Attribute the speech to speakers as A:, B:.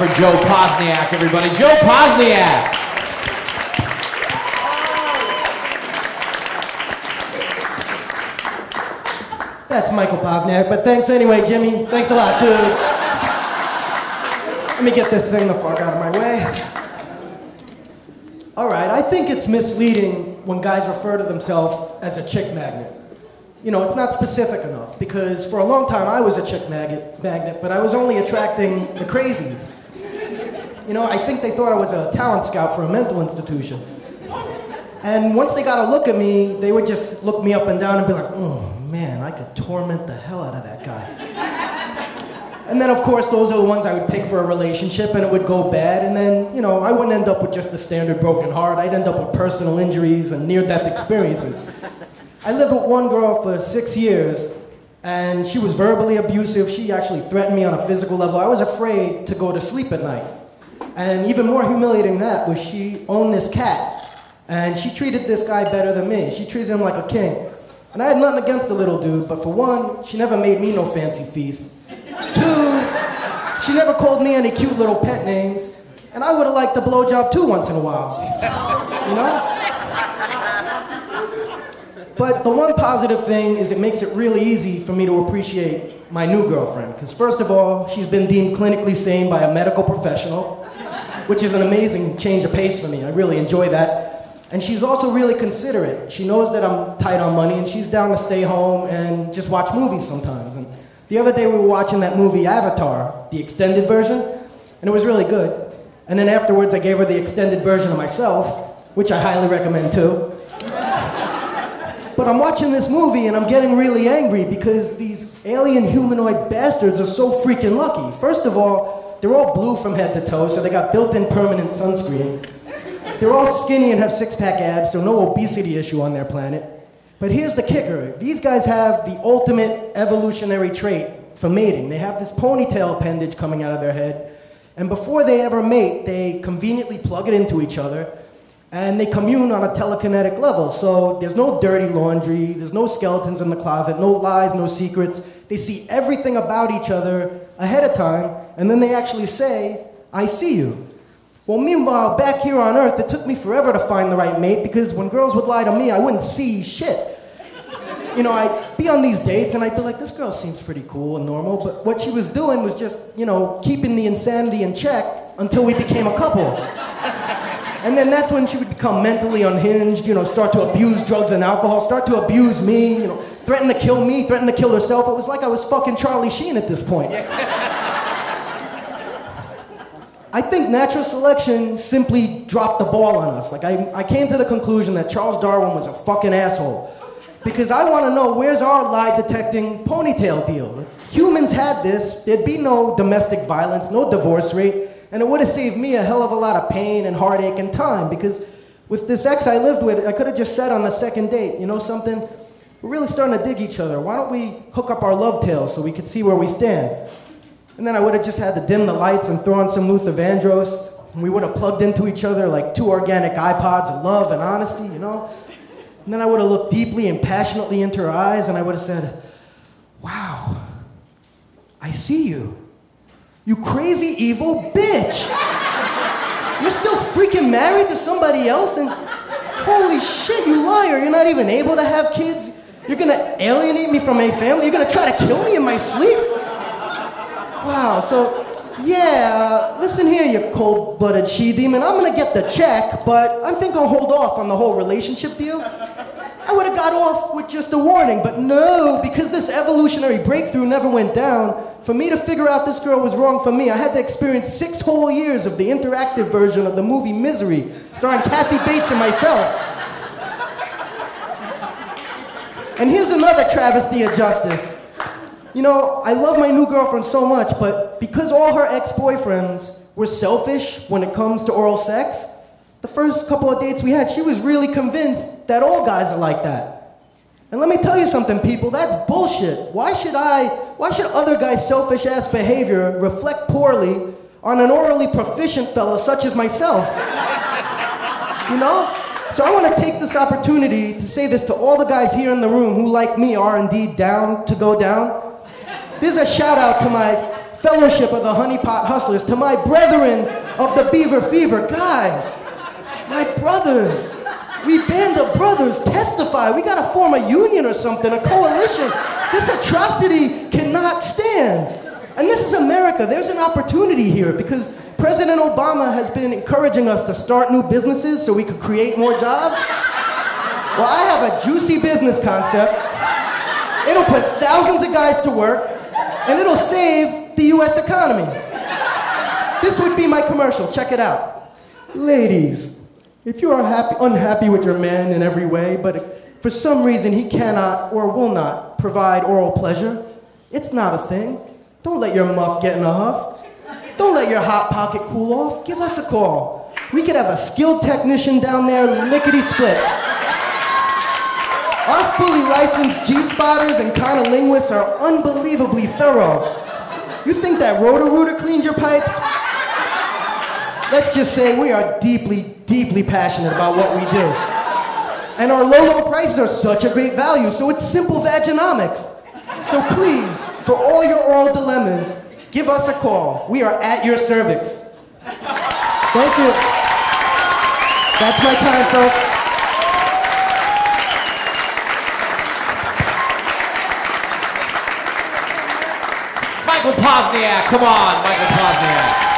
A: for Joe Posniak, everybody. Joe Posniak!
B: That's Michael Posniak, but thanks anyway, Jimmy. Thanks a lot, dude. Let me get this thing the fuck out of my way. All right, I think it's misleading when guys refer to themselves as a chick magnet. You know, it's not specific enough, because for a long time I was a chick magnet, but I was only attracting the crazies. You know, I think they thought I was a talent scout for a mental institution. And once they got a look at me, they would just look me up and down and be like, oh man, I could torment the hell out of that guy. And then of course, those are the ones I would pick for a relationship, and it would go bad, and then, you know, I wouldn't end up with just the standard broken heart. I'd end up with personal injuries and near-death experiences. I lived with one girl for 6 years, and she was verbally abusive. She actually threatened me on a physical level. I was afraid to go to sleep at night. And even more humiliating than that was she owned this cat, and she treated this guy better than me. She treated him like a king. And I had nothing against the little dude, but for one, she never made me no fancy feast. Two, she never called me any cute little pet names, and I would have liked a blowjob too once in a while, you know? But the one positive thing is it makes it really easy for me to appreciate my new girlfriend, because first of all, she's been deemed clinically sane by a medical professional, which is an amazing change of pace for me. I really enjoy that. And she's also really considerate. She knows that I'm tight on money, and she's down to stay home and just watch movies sometimes. And the other day we were watching that movie Avatar, the extended version, and it was really good. And then afterwards I gave her the extended version of myself, which I highly recommend too. But I'm watching this movie and I'm getting really angry because these alien humanoid bastards are so freaking lucky. First of all, they're all blue from head to toe, so they got built-in permanent sunscreen. They're all skinny and have six-pack abs, so no obesity issue on their planet. But here's the kicker. These guys have the ultimate evolutionary trait for mating. They have this ponytail appendage coming out of their head, and before they ever mate, they conveniently plug it into each other, and they commune on a telekinetic level. So there's no dirty laundry, there's no skeletons in the closet, no lies, no secrets. They see everything about each other ahead of time, and then they actually say, I see you. Well, meanwhile, back here on Earth, it took me forever to find the right mate, because when girls would lie to me, I wouldn't see shit. You know, I'd be on these dates and I'd be like, this girl seems pretty cool and normal, but what she was doing was just, you know, keeping the insanity in check until we became a couple. And then that's when she would become mentally unhinged, you know, start to abuse drugs and alcohol, start to abuse me, you know, threaten to kill me, threaten to kill herself. It was like I was fucking Charlie Sheen at this point. I think natural selection simply dropped the ball on us. Like, I came to the conclusion that Charles Darwin was a fucking asshole. Because I want to know, where's our lie-detecting ponytail deal? If humans had this, there'd be no domestic violence, no divorce rate, and it would have saved me a hell of a lot of pain and heartache and time, because with this ex I lived with, I could have just said on the second date, you know something? We're really starting to dig each other. Why don't we hook up our love tales so we could see where we stand? And then I would have just had to dim the lights and throw on some Luther Vandross, and we would have plugged into each other like two organic iPods of love and honesty, you know? And then I would have looked deeply and passionately into her eyes, and I would have said, wow, I see you. You crazy, evil bitch. You're still freaking married to somebody else, and holy shit, you liar. You're not even able to have kids. You're gonna alienate me from my family. You're gonna try to kill me in my sleep. Wow, so yeah, listen here, you cold-blooded she-demon. I'm gonna get the check, but I think I'll hold off on the whole relationship deal. I would have got off with just a warning, but no, because this evolutionary breakthrough never went down, for me to figure out this girl was wrong for me, I had to experience 6 whole years of the interactive version of the movie Misery, starring Kathy Bates and myself. And here's another travesty of justice. You know, I love my new girlfriend so much, but because all her ex-boyfriends were selfish when it comes to oral sex, the first couple of dates we had, she was really convinced that all guys are like that. And let me tell you something, people, that's bullshit. Why should other guys' selfish-ass behavior reflect poorly on an orally proficient fella such as myself? You know? So I want to take this opportunity to say this to all the guys here in the room who, like me, are indeed down to go down. There's a shout out to my Fellowship of the Honey Pot Hustlers, to my brethren of the Beaver Fever. Guys, my brothers, we band of brothers, testify. We gotta form a union or something, a coalition. This atrocity cannot stand. And this is America. There's an opportunity here because President Obama has been encouraging us to start new businesses so we could create more jobs. Well, I have a juicy business concept. It'll put thousands of guys to work, and it'll save the US economy. This would be my commercial. Check it out. Ladies, if you are unhappy with your man in every way, but if for some reason he cannot or will not provide oral pleasure, it's not a thing. Don't let your muff get in a huff. Don't let your hot pocket cool off. Give us a call. We could have a skilled technician down there, lickety-split. Our fully licensed G-spotters and conolinguists are unbelievably thorough. You think that Roto-Rooter cleaned your pipes? Let's just say we are deeply, deeply passionate about what we do. And our low prices are such a great value, so it's simple vaginomics. So please, for all your oral dilemmas, give us a call. We are at your cervix. Thank you. That's my time, folks.
A: Michael Posniak, come on, Michael Posniak.